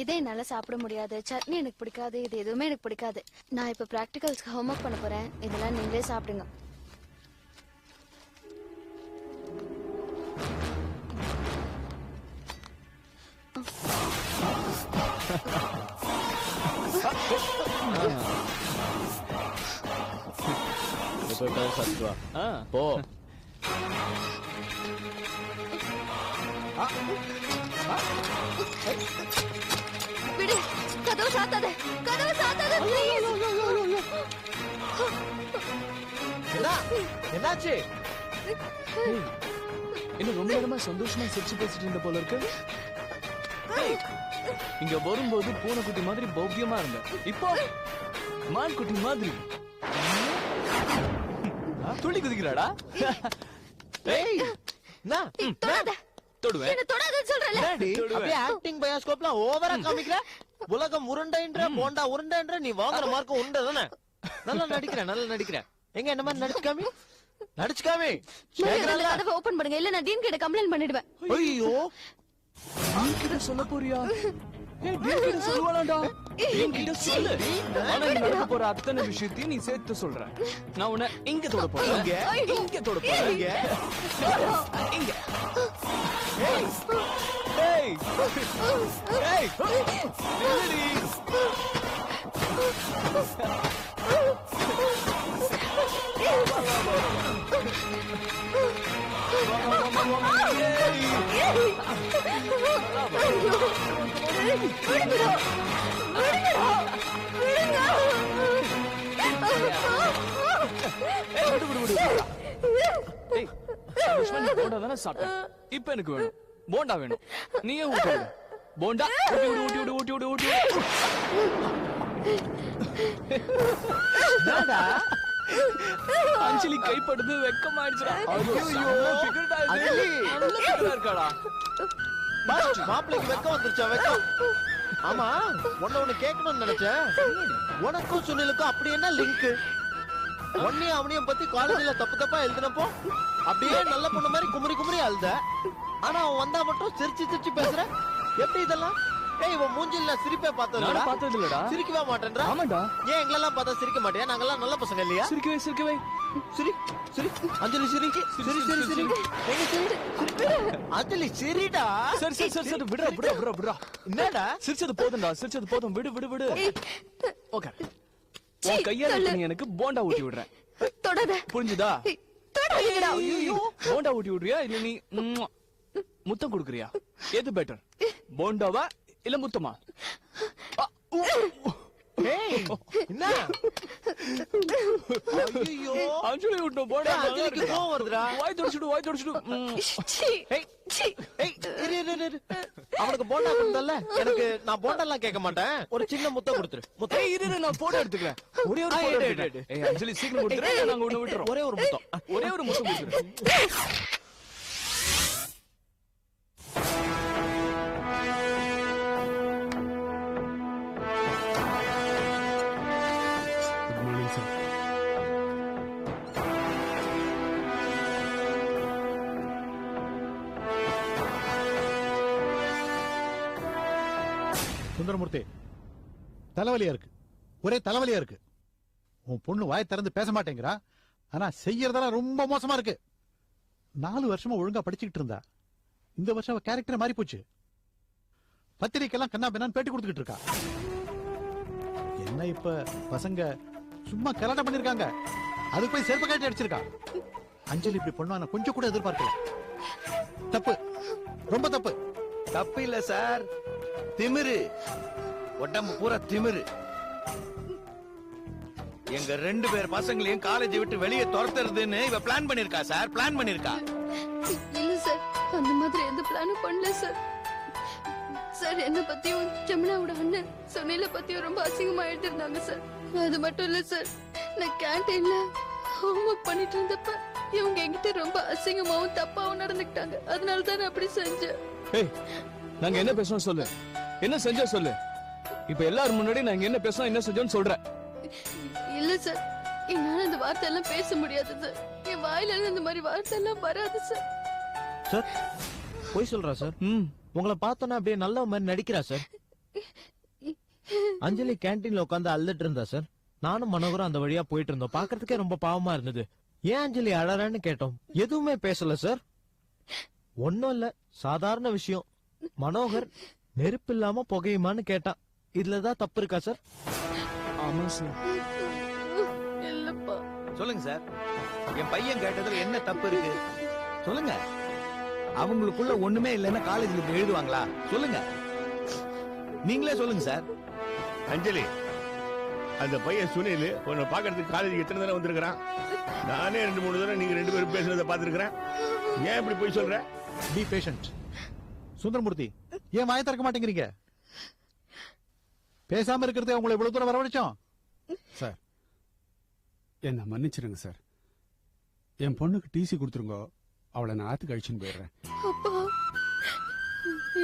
இதே என்னால சாப்பிட முடியாது, சட்னி எனக்கு பிடிக்காது, இது எதுவுமே எனக்கு பிடிக்காது. நான் இப்ப பிராக்டிகல்ஸ்க்கு ஹோம்ஒர்க் பண்ண போறேன். இதெல்லாம் நீங்களே சாப்பிடுங்க. போ. விடு, கதவு சாத்தாத, கதவு சாத்தாத. என்னாச்சு? இன்னும் ரொம்ப நேரமா சந்தோஷமா சிரிச்சு பேசிட்டு இருந்த போல இருக்கு. இங்க வரும்போது பூனைக்குட்டி மாதிரி பவ்யமா இருந்த, இப்போ மான் குட்டி மாதிரி துள்ளி குதிக்கிறாடா. தொடுவேன். உலகம் உருண்டைன்ற போண்டா உருண்டைன்ற நீ வாங்குற மார்க்கும் உருண்டை தானே. நல்லா நடிக்கிறேன். எங்க என்ன மாதிரி நடிச்சுக்காமி கதவை ஓபன் பண்ணுங்க, இல்ல நான் டீன் கிட்ட கம்ப்ளைண்ட் பண்ணிடுவேன். ஐயோ, சொல்ல போறியா? சொல்லுவாடா, சொல்லு. நடக்க போற அத்தனை விஷயத்தையும் நீ சேர்த்து சொல்ற. நான் உன்னை இங்க தொட போறேன், இங்க தொட போறேன், இங்க. போண்டா தானே சாப்பிட்டேன், இப்ப எனக்கு வேணும் போண்டா வேணும். நீயே ஊட்டி விடு போண்டா, ஊட்டி விடு. அஞ்சலி கைப்படுது, வெக்கமாயிடுச்சுடா. இருக்காடா மாப்பிள்ளைக்கு வெக்கம் வந்துருச்சா? வெக்கம். ஆமா, ஒண்ணு கேட்கணும்னு நினைச்சேன். உனக்கும் சுனிலுக்கும் அப்படி என்ன லிங்க்? ஒன்னையும் அவனையும் பத்தி காலேஜ்ல தப்பா எழுதினப்போ அப்படியே நல்ல பொண்ணு மாதிரி குமரி அழுத. ஆனா அவன் வந்தா மட்டும் சிரிச்சு பேசுற. எப்படி இதெல்லாம்? இவன் மூஞ்சில சிரிப்பே பார்த்தது இல்லடா. சிரிக்கவே மாட்டேன்றா. ஆமாடா. ஏன் எங்களெல்லாம் பார்த்தா சிரிக்க மாட்டியா? நாங்கெல்லாம் நல்ல பசங்க இல்லையா? சிரிக்கவே சிரி அஞ்சலி சிரி. அஞ்சலி சிரிடா. சரி விடுறா. என்னடா சிரிச்சது போதும், விடு. ஓகே, உன் கையால நீ எனக்கு போண்டா ஊட்டி விடுறேன். தொடாத. புரிஞ்சுதா? போண்டா ஊட்டி விடுறியா இல்ல நீ முத்தம் கொடுக்குறியா? எது பெட்டர், போண்டாவா இல்ல முத்தமா? அஞ்சலி விட்டோம் போடா. வாய் தொடச்சுடு. அவனுக்கு போண்டா கொடுத்தல, எனக்கு நான் போண்டா எல்லாம் கேட்க மாட்டேன். ஒரு சின்ன முத்தம் கொடுத்துரு. நான் போட்டோ எடுத்துக்கிறேன். ஒரே ஒரு அஞ்சலி சீக்கிரம் கொடுத்துரு, நாங்க ஒண்ணு விட்டுறோம். ஒரே ஒரு முத்தம் கொடுத்துரு. சுந்தரமூர்த்தி, தலைவலியா இருக்கு, ஒரே தலைவலியா இருக்கு. உன் பொண்ணு வாய் திறந்து பேச மாட்டேங்கிறா, ஆனா செய்யறதெல்லாம் ரொம்ப மோசமா இருக்கு. 4 வருஷமா ஒழுங்கா படிச்சுக்கிட்டு இருந்தா, இந்த வருஷம் அவ கேரக்டர் மாறி போச்சு. பத்திரிக்கைலாம் கண்ணா பின்னான்னு பேட்டி கொடுத்துக்கிட்டு இருக்கா. என்ன இப்ப பசங்க சும்மா கலாட்டம் பண்ணிருக்காங்க, அதுக்கு போய் செருப்பு காட்டி அடிச்சிருக்கா. அஞ்சலி இப்படி பண்ணுவான கொஞ்சம் கூட எதிர்பார்க்கல. தப்பு, ரொம்ப தப்பு. தப்பு இல்ல சார், திமிரு. உடம்பு பூரா திமிரு. எங்க 2 பேர் பசங்களையும் காலேஜ் விட்டு வெளியே துரத்துறதுன்னு இவ பிளான் பண்ணிருக்கா சார், பிளான் பண்ணிருக்கா. இல்ல சார், அந்த மாதிரி எந்த பிளானும் பண்ணல சார். சார், என்ன பத்தியும் ஜமுனாவோட அண்ணன் சுனில பத்தியும் ரொம்ப அசிங்கமா எழுதிருந்தாங்க சார். அது மட்டும் இல்ல சார், நான் கேன்டீன்ல ஹோம்ஒர்க் பண்ணிட்டு இருந்தப்ப இவங்க என்கிட்ட ரொம்ப அசிங்கமாவும் தப்பாவும் நடந்துக்கிட்டாங்க. அதனாலதான் நான் அப்படி செஞ்சேன். நாங்க என்ன பேசணும் சொல்லு, என்ன செஞ்ச சொல்லு. இப்ப எல்லாரும் முன்னாடி நாங்க என்ன பேசணும் என்ன செஞ்சோம்னு சொல்றேன். இல்ல சார், என்னால இந்த வார்த்தை எல்லாம் பேச முடியாது சார். என் வாயில இருந்து இந்த மாதிரி வார்த்தை எல்லாம் வராது சார். சார், போய் சொல்றா சார். உங்களை பார்த்தோன்னா அப்படியே நல்ல மாதிரி நடிக்கிறா சார். அஞ்சலி கேண்டீன்ல உட்காந்து அழுதுட்டு இருந்தா சார். நானும் மனோகரும் அந்த வழியா போயிட்டு இருந்தோம். பாக்குறதுக்கே ரொம்ப பாவமா இருந்தது. ஏன் அஞ்சலி அழறான்னு கேட்டோம். எதுவுமே பேசல சார். ஒண்ணும் இல்ல, சாதாரண விஷயம். மனோகர் நெருப்பு இல்லாம புகையுமான்னு கேட்டான். இதுலதான் தப்பு இருக்கா சார்? ஆமா சார். இல்லப்பா. சொல்லுங்க சார், என் பையன் கேட்டதுல என்ன தப்பு இருக்கு சொல்லுங்க. அவங்களுக்குள்ள ஒண்ணுமே இல்லைன்னா காலேஜ்ல இப்படி எழுதுவாங்களா? சொல்லுங்க, நீங்களே சொல்லுங்க சார். அஞ்சலி, அந்த பையன் சுனில் உன்னை பாக்குறதுக்கு காலேஜுக்கு எத்தனை தடவை வந்திருக்கிறான். நானே 2-3 தடவை நீங்க 2 பேரும் பேசுறத பாத்துருக்கிறேன். ஏன் இப்படி போய் சொல்ற? B patient. சுந்தரமூர்த்தி, ஏன் வாயை திறக்க மாட்டேங்கிறீங்க? பேசாம இருக்கிறதே உங்களை இவ்வளவு தூரம் வரவழைச்சோம். சார், என்ன மன்னிச்சிருங்க சார். என் பொண்ணுக்கு டிசி கொடுத்துருங்க. அவளை நான் ஆத்துக்கு அழிச்சுன்னு போயிடுறேன். அப்பா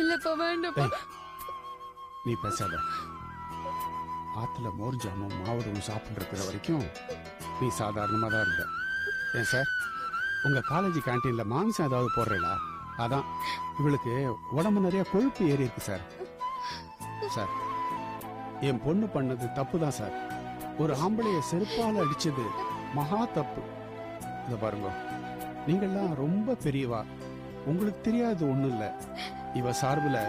இல்லப்பா, வேண்டாப்பா. நீ பேசாத. ஆத்துல மோர் ஜாமும் மாவடும் சாப்பிட்டு இருக்கிற வரைக்கும் நீ சாதாரணமா தான் இருந்த. ஏன் சார், உங்க காலேஜ் கேண்டீன்ல மாமிசம் ஏதாவது போடுறீங்களா? அதான் இவளுக்கு உடம்பு நிறைய கொழுப்பு ஏறி இருக்கு சார். சார், என் பொண்ணு பண்ணது தப்பு தான் சார். ஒரு ஆம்பளைய செருப்பால அடிச்சது மகா தப்பு. இத பாருங்க, நீங்கெல்லாம் ரொம்ப பெரியவா. உங்களுக்கு தெரியாது ஒண்ணும் இல்ல. இவ சார்புல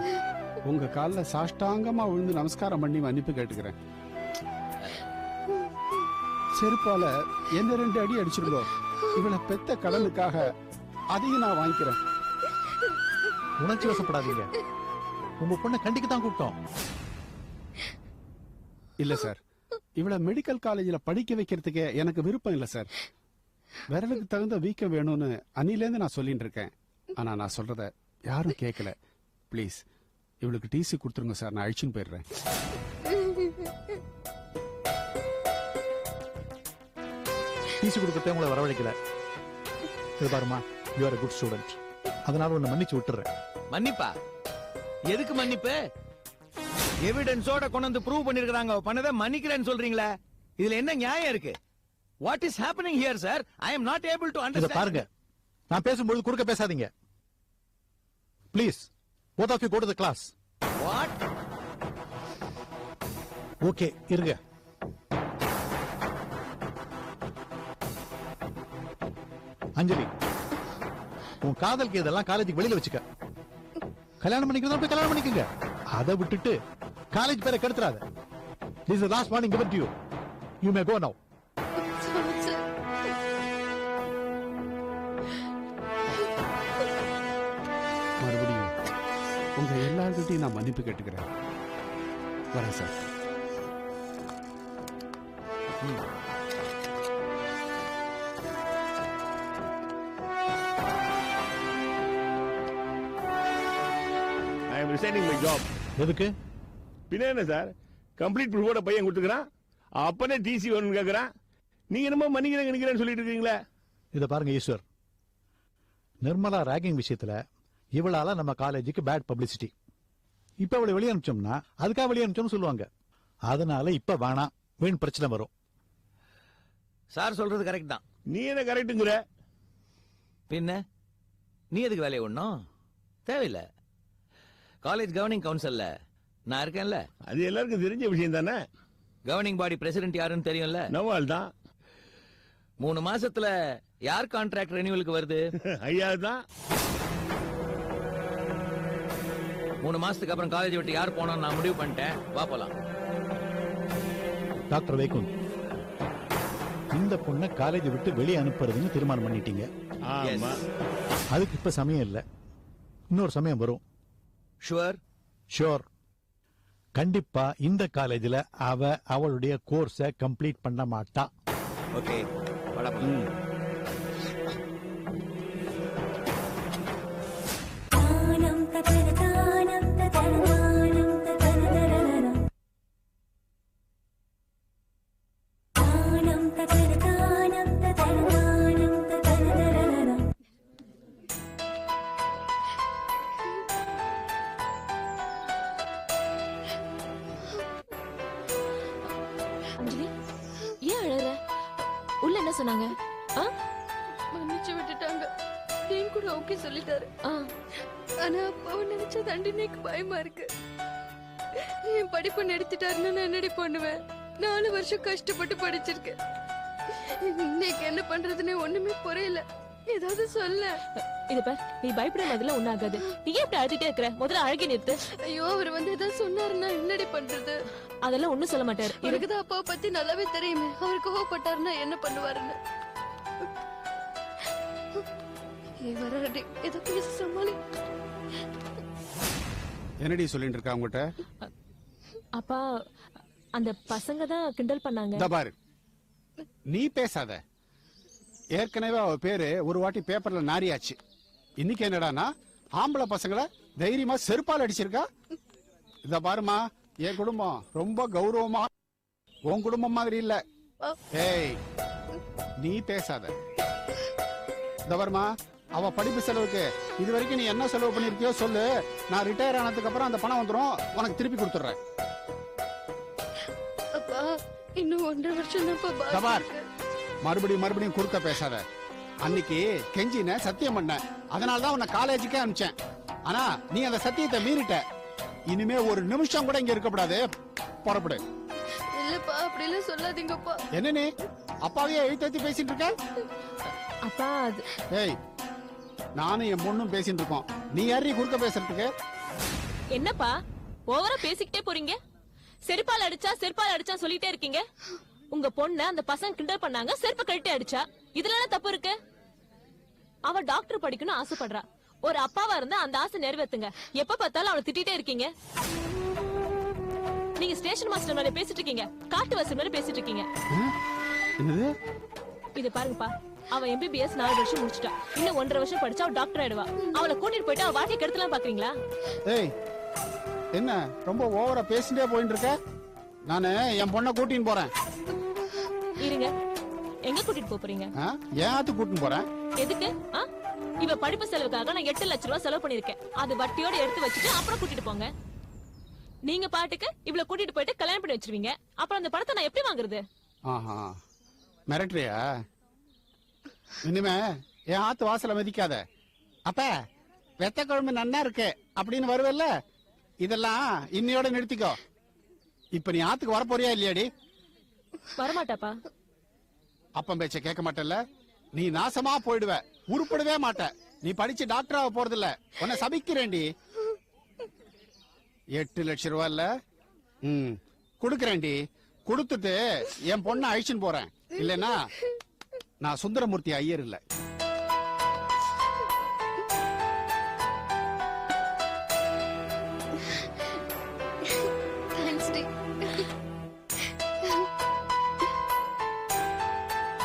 உங்க கால்ல சாஷ்டாங்கமா விழுந்து நமஸ்காரம் பண்ணி மன்னிப்பு கேட்டுக்கிறேன். செருப்பால என்ன 2 அடி அடிச்சிருந்தோ. இவளை பெத்த கடனுக்காக அதையும் நான் வாங்கிக்கிறேன். உணர்ச்சி வசப்படாதீங்க. உங்க பொண்ணை கண்டிக்க தான் கூப்பிட்டோம். இல்ல சார், இவளை மெடிக்கல் காலேஜ்ல படிக்க வைக்கிறதுக்கு எனக்கு விருப்பம் இல்ல சார். விரலுக்கு தகுந்த வீக்கம் வேணும்னு அன்னிலேருந்து நான் சொல்லிட்டு இருக்கேன். ஆனா நான் சொல்றத யாரும் கேட்கல. ப்ளீஸ் இவளுக்கு டிசி கொடுத்துருங்க சார். நான் அழிச்சுன்னு போயிடுறேன். டிசி கொடுக்கறதே உங்களை வரவழைக்கல. இது பாருமா, you are a good student. அதனால உன்னை மன்னிச்சு விட்டுறேன். மன்னிப்பா? எதுக்கு மன்னிப்பு? எவிடன்ஸோட கொண்டு வந்து ப்ரூவ் பண்ணிருக்காங்க. அவ பண்ணதை மன்னிக்கிறேன்னு சொல்றீங்களே, இதுல என்ன நியாயம் இருக்கு? What is happening here sir? I am not able to இத அண்டர்ஸ்டாண்ட். பாருங்க, நான் பேசும்போது குறுக்க பேசாதீங்க. Please, both of you go to the class. What? Okay, இருங்க. அஞ்சலி, உன் காதலுக்கு இதெல்லாம் காலேஜுக்கு வெளியில வச்சுக்க. கல்யாணம் பண்ணிக்கிறதா போய் கல்யாணம் பண்ணிக்கங்க. அதை விட்டுட்டு காலேஜ் பேரை கெடுத்துறாத. This is the last warning given to you. You may go now. Sorry, sir. மறுபடியும் உங்க எல்லார்கிட்டையும் நான் மன்னிப்பு கேட்டுக்கிறேன். வரேன் sir. I am resigning my job. எதுக்கு? பின்ன என்ன சார், கம்ப்ளீட் ப்ரூஃபோட பையன் கொடுத்துக்கிறான். அப்பனே டிசி வேணும்னு கேக்குறான். நீங்க என்னமோ மன்னிக்கிறேன்னு சொல்லிட்டு இருக்கீங்களே. இத பாருங்க ஈஸ்வர், நிர்மலா ராகிங் விஷயத்துல இவளால நம்ம காலேஜுக்கு பேட் பப்ளிசிட்டி. இப்ப அவளை வெளியே அனுப்பிச்சோம்னா அதுக்காக வெளியே அனுப்பிச்சோம்னு சொல்லுவாங்க. அதனால இப்ப வேணாம், வீண் பிரச்சனை வரும். சார் சொல்றது கரெக்ட் தான். நீ என்ன கரெக்டுங்கிற? பின்ன நீ எதுக்கு வேலையை ஒண்ணும் தேவையில்லை. காலேஜ் கவர்னிங் கவுன்சில்ல நான் இருக்கேன்ல. அது எல்லாருக்கும் தெரிஞ்ச விஷயம் தானே. கவர்னிங் பாடி பிரசிடென்ட் யாருன்னு தெரியும்ல. நவால் தான். 3 மாசத்துல யார் கான்ட்ராக்ட் ரெனியூவலுக்கு வருது? ஐயா தான். 3 மாசத்துக்கு அப்புறம் காலேஜ் விட்டு யார் போனோம் நான் முடிவு பண்ணிட்டேன். வா போலாம். டாக்டர் வைகுந்த், இந்த பொண்ணை காலேஜ் விட்டு வெளியே அனுப்புறதுன்னு தீர்மானம் பண்ணிட்டீங்க. ஆமா. அதுக்கு இப்ப சமயம் இல்ல, இன்னொரு சமயம் வரும். ஷுவர்? ஷோர். கண்டிப்பா இந்த காலேஜ்ல அவ அவளுடைய கோர்ஸ கம்ப்ளீட் பண்ண மாட்டா. ஓகே, வாடா போலாம். அஞ்சலி, ஏன் அழற? உள்ள என்ன சொன்னாங்க? ஆ? மன்னிச்சு விட்டுட்டாங்க. டீன் கூட ஓகே சொல்லிட்டாரு. ஆ. ஆனா அப்பாவை நினைச்ச தண்டனைக்கு பயமா இருக்கு. என் படிப்பு நிறுத்திட்டாருன்னு நான் என்னடி பண்ணுவேன்? 4 வருஷம் கஷ்டப்பட்டு படிச்சிருக்கேன். இன்னைக்கு என்ன பண்றதுன்னு ஒண்ணுமே புரியல. ஏதாவது சொல்ல. இது பார், நீ பயப்பட மாதிரிலாம் ஒண்ணாகாது. நீ ஏன் இப்படி அழுத்திட்டே இருக்கிற? முதல்ல அழுகி நிறுத்து. ஐயோ, அவர் வந்து ஏதாவது சொன்னாருன்னா என்னடி பண்றது? அதெல்லாம் ஒண்ணும் சொல்ல மாட்டாரு. எனக்குதான் அப்பாவை பத்தி நல்லாவே தெரியுமே. அவர் கோவப்பட்டாருன்னா என்ன பண்ணுவாருன்னு. வரடி, ஏதோ பேச சமாளி. என்னடி சொல்லிட்டு இருக்கா உங்ககிட்ட? அப்பா, அந்த பசங்க தான் கிண்டல் பண்ணாங்க. இந்த பாரு, நீ பேசாத. ஏற்கனவே அவ பேரு ஒரு வாட்டி பேப்பர்ல நாரியாச்சு. இன்னைக்கு என்னடானா ஆம்பளை பசங்களை தைரியமா செருப்பால் அடிச்சிருக்கா. இத பாருமா, என் குடும்பம் ரொம்ப கௌரவமா, உன் குடும்பம் மாதிரி இல்ல. ஏய், நீ பேசாத. இந்த பாருமா, அவ படிப்பு செலவுக்கு இது வரைக்கும் நீ என்ன செலவு பண்ணிருக்கியோ சொல்லு. நான் ரிட்டையர் ஆனதுக்கு அப்புறம் அந்த பணம் வந்துரும், உனக்கு திருப்பி கொடுத்துறேன். அப்பா, இன்னும் 1.5 வருஷம் தான். மறுபடியும் குறுக்க பேசாத. அன்னைக்கு கெஞ்சின சத்தியம் பண்ண, அதனாலதான் உன்னை காலேஜுக்கே அனுப்பிச்சேன். ஆனா நீ அந்த சத்தியத்தை மீறிட்ட. இனிமே ஒரு நிமிஷம் கூட இங்க இருக்கக்கூடாது. புறப்படு. இல்லப்பா, அப்படி எல்லாம் சொல்லாதீங்கப்பா. என்ன நீ அப்பாவையே எழுத்தி பேசிட்டு இருக்க? அப்பா, ஏய், நானும் என் பொண்ணும் பேசிட்டு இருக்கோம். நீ யாரையும் குறுக்க பேசுறதுக்கு? என்னப்பா ஓவரா பேசிக்கிட்டே போறீங்க? செருப்பால் அடிச்சா சொல்லிட்டே இருக்கீங்க. உங்க பொண்ணு அந்த பசங்க கிண்டல் பண்ணாங்க, செருப்பு கழட்டி அடிச்சா. இதுல என்ன தப்பு இருக்கு? அவ டாக்டர் படிக்கணும்னு ஆசைப்படுறா. ஒரு அப்பாவா இருந்தா அந்த ஆசை நிறைவேத்துங்க. எப்ப பார்த்தாலும் அவளை திட்டிட்டே இருக்கீங்க. நீங்க ஸ்டேஷன் மாஸ்டர் மாதிரி பேசிட்டு இருக்கீங்க, காட்டு வாசல் மாதிரி பேசிட்டு இருக்கீங்க. இது பாருங்கப்பா, அவ MBBS 4 வருஷம் முடிச்சிட்டா. இன்னும் 1.5 வருஷம் படிச்சா அவ டாக்டர் ஆயிடுவா. அவளை கூட்டிட்டு போயிட்டு அவ வாட்டியை கெடுத்தலாம் பாக்குறீங்களா? ஏய், என்ன ரொம்ப ஓவரா பேசிட்டே போயிட்டு இருக்க? நானு என் பொண்ணை கூட்டின்னு போறேன். இருங்க, எங்க கூட்டிட்டு போறீங்க? ஏன் ஆத்து கூட்டின்னு போறேன்? எதுக்கு? இவ படிப்பு செலவுக்காக நான் 8 லட்சம் ரூபாய் செலவு பண்ணிருக்கேன். அது வட்டியோட எடுத்து வச்சுட்டு அப்புறம் கூட்டிட்டு போங்க. நீங்க பாட்டுக்கு இவள கூட்டிட்டு போயிட்டு கல்யாணம் பண்ணி வச்சிருவீங்க. அப்புறம் அந்த பணத்தை நான் எப்படி வாங்குறது? மிரட்டுறியா? இனிமே என் ஆத்து வாசல மதிக்காத. அப்ப வெத்த குழம்பு நன்னா இருக்கு அப்படின்னு வருவல்ல, இதெல்லாம் இன்னையோட நிறுத்திக்கோ. இப்ப நீ ஆத்துக்கு வரப்போறியா இல்லையாடி? வரமாட்டாப்பா. அப்பம் பேச்ச கேட்க மாட்டல்ல? நீ நாசமா போயிடுவ, உருப்படவே மாட்ட. நீ படிச்சு டாக்டர் ஆக போறது இல்ல. உன்னை சபிக்கிறேன்டி. 8 லட்சம் ரூபாய் இல்ல, குடுக்கறேன்டி. குடுத்துட்டு என் பொண்ணை அழிச்சுன்னு போறேன். இல்லன்னா நான் சுந்தரமூர்த்தி ஐயர் இல்ல.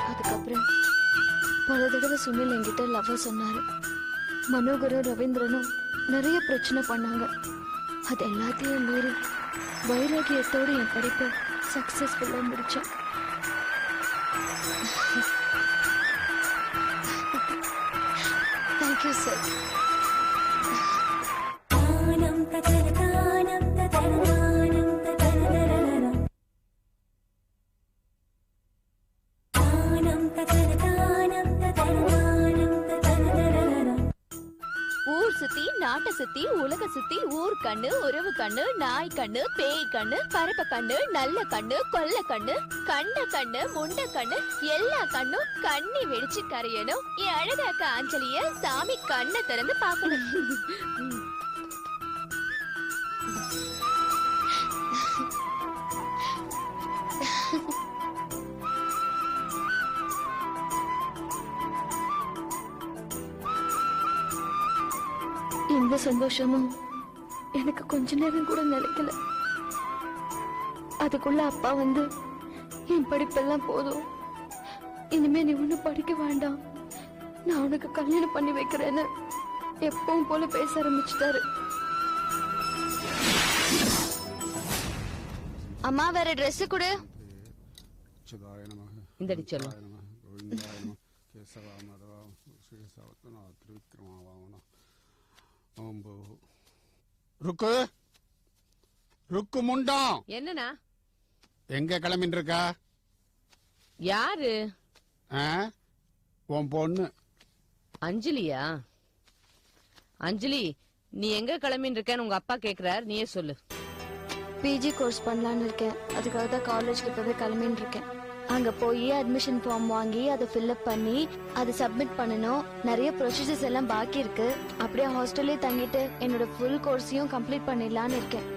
அதுக்கப்புறம் பல தடவை சுனில் என்கிட்ட லவ் சொன்னாரு. மனோகரும் ரவீந்திரனும் நிறைய பிரச்சனை பண்ணாங்க. அது எல்லாத்தையும் மீறி வைராகியத்தோடு என் படிப்பை சக்சஸ்ஃபுல்லா முடிச்சேன். Thank you sir. ஊர் சுத்தி, நாட்டை சுத்தி, உலக சுத்தி, ஊர் கண்ணு, உறவு கண்ணு, நாய் கண்ணு, பேய் கண்ணு, பரப்ப கண்ணு, நல்ல கண்ணு, கொல்ல கண்ணு, கண்ட கண்ணு, முண்ட கண்ணு, எல்லா கண்ணும் கண்ணி வெடிச்சு கரையணும். என் அழகாக்க அஞ்சலிய சாமி கண்ணை திறந்து பார்க்கணும். இந்த சந்தோஷமும் எனக்கு கொஞ்ச நேரம் கூட நிலைக்கல. அதுக்குள்ள அப்பா வந்து என் படிப்பெல்லாம் போதும், இனிமே நீ ஒண்ணு படிக்க வேண்டாம், நான் உனக்கு கல்யாணம் பண்ணி வைக்கிறேன்னு எப்பவும் போல பேச ஆரம்பிச்சுட்டாரு. அம்மா, வேற ட்ரெஸ் கொடு. இந்த சொல்லு. ருக்கு ருக்கு முண்டம். என்னன்னா எங்க கிளம்பிட்டு இருக்கா? யாரு? உன் பொண்ணு அஞ்சலியா? அஞ்சலி, நீ எங்க கிளம்பிட்டு இருக்கன்னு உங்க அப்பா கேக்குறாரு, நீயே சொல்லு. பிஜி கோர்ஸ் பண்ணலான்னு இருக்கேன். அதுக்காக தான் காலேஜ்க்கு இப்பவே கிளம்பின்னு இருக்கேன். அங்க போய் அட்மிஷன் ஃபார்ம் வாங்கி அதை ஃபில்அப் பண்ணி அதை சப்மிட் பண்ணணும். நிறைய ப்ரொசீஜர்ஸ் எல்லாம் பாக்கி இருக்கு. அப்படியே ஹாஸ்டல்லே தங்கிட்டு என்னோட ஃபுல் கோர்ஸையும் கம்ப்ளீட் பண்ணிடலான்னு இருக்கேன்.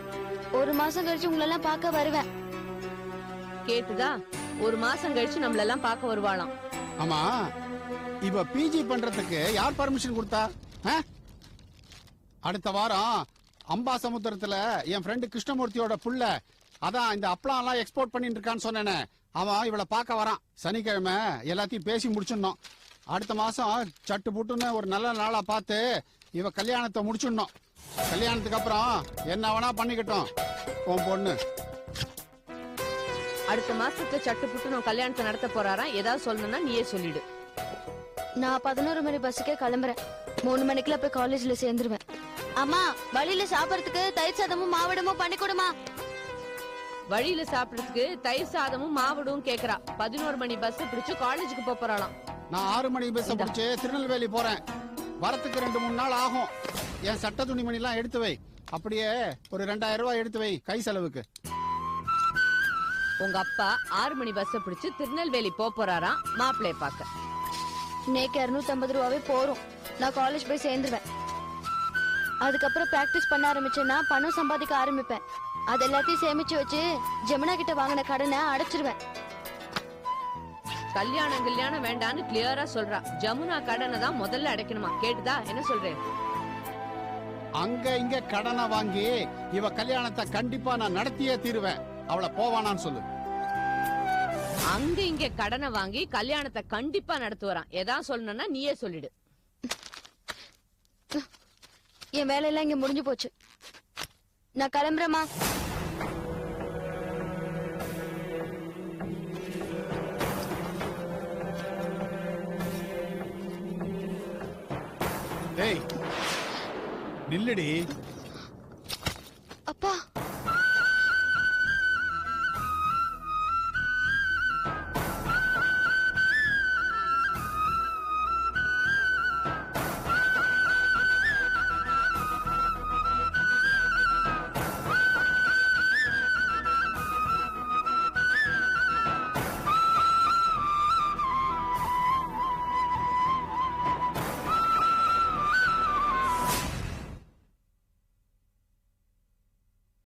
1 மாசம் கழிச்சு உங்களெல்லாம் பார்க்க வருவேன். கேட்டுதா? 1 மாசம் கழிச்சு நம்மள எல்லாம் பார்க்க வருவாளாம். ஆமா, இவ பிஜி பண்றதுக்கு யார் பர்மிஷன் கொடுத்தா? ஆ? அடுத்த வாரம் அம்பாசமுத்திரத்துல என் ஃப்ரெண்டு கிருஷ்ணமூர்த்தியோட புள்ள அதான் இந்த அப்பளம் எல்லாம் எக்ஸ்போர்ட் பண்ணிட்டு இருக்கான்னு சொன்னேனே, அவன் இவளை பார்க்க வரான். சனிக்கிழமை எல்லாத்தையும் பேசி முடிச்சிடணும். அடுத்த மாசம் சட்டு புட்டுன்னு ஒரு நல்ல நாளா பார்த்து இவ கல்யாணத்தை முடிச்சிடணும். கல்யாணத்துக்கு அப்புறம் என்ன வேணா பண்ணிக்கட்டும் உன் பொண்ணு. அடுத்த மாசத்துல சட்டு புட்டு நான் கல்யாணத்தை நடத்த போறாராம். ஏதாவது சொல்லணும்னா நீயே சொல்லிடு. நான் 11 மணி பஸ்ஸுக்கே கிளம்புறேன். 3 மணிக்குள்ள போய் காலேஜ்ல சேர்ந்துருவேன். அம்மா, வழியில சாப்பிடறதுக்கு தயிர் சாதமும் மாவடமும் பண்ணி கொடுமா. வழியில சாப்பிடறதுக்கு தயிர் சாதமும் மாவடும் கேக்குறா. 11 மணி பஸ் பிடிச்சு காலேஜுக்கு போறாளாம். நான் 6 மணி பஸ் பிடிச்சு திருநெல்வேலி போறேன். வரத்துக்கு 2-3 நாள் ஆகும். என் சட்ட துணிமணி எல்லாம் எடுத்து வை. அப்படியே ஒரு 2000 ரூபாய் எடுத்து வை கை செலவுக்கு. உங்க அப்பா 6 மணி பஸ் பிடிச்சு திருநெல்வேலி போறாராம் மாப்பிள்ளைய பார்க்க. இன்னைக்கு 250 ரூபாவே போறோம். நான் காலேஜ் போய் சேர்ந்துருவேன். அதுக்கப்புறம் பிராக்டிஸ் பண்ண ஆரம்பிச்சேன்னா பணம் சம்பாதிக்க ஆரம்பிப்பேன். அது எல்லாத்தையும் சேமிச்சு வச்சு ஜெமுனா கிட்ட வாங்கின கடனை அடைச்சிருவேன். கல்யாணம் வேண்டான்னு கிளியரா சொல்றா. ஜமுனா கடனை தான் முதல்ல அடைக்கணுமா. கேட்டுதா? என்ன சொல்றேன்? அங்க இங்க கடனை வாங்கி இவ கல்யாணத்தை கண்டிப்பா நான் நடத்தியே தீருவேன். அவளை போவானான்னு சொல்லு. அங்க இங்க கடனை வாங்கி கல்யாணத்தை கண்டிப்பா நடத்துவாராம். ஏதாவது சொல்லணும்னா நீயே சொல்லிடு. என் வேலையெல்லாம் இங்க முடிஞ்சு போச்சு. நான் கிளம்புறேம்மா. டேய் நில்லுடி.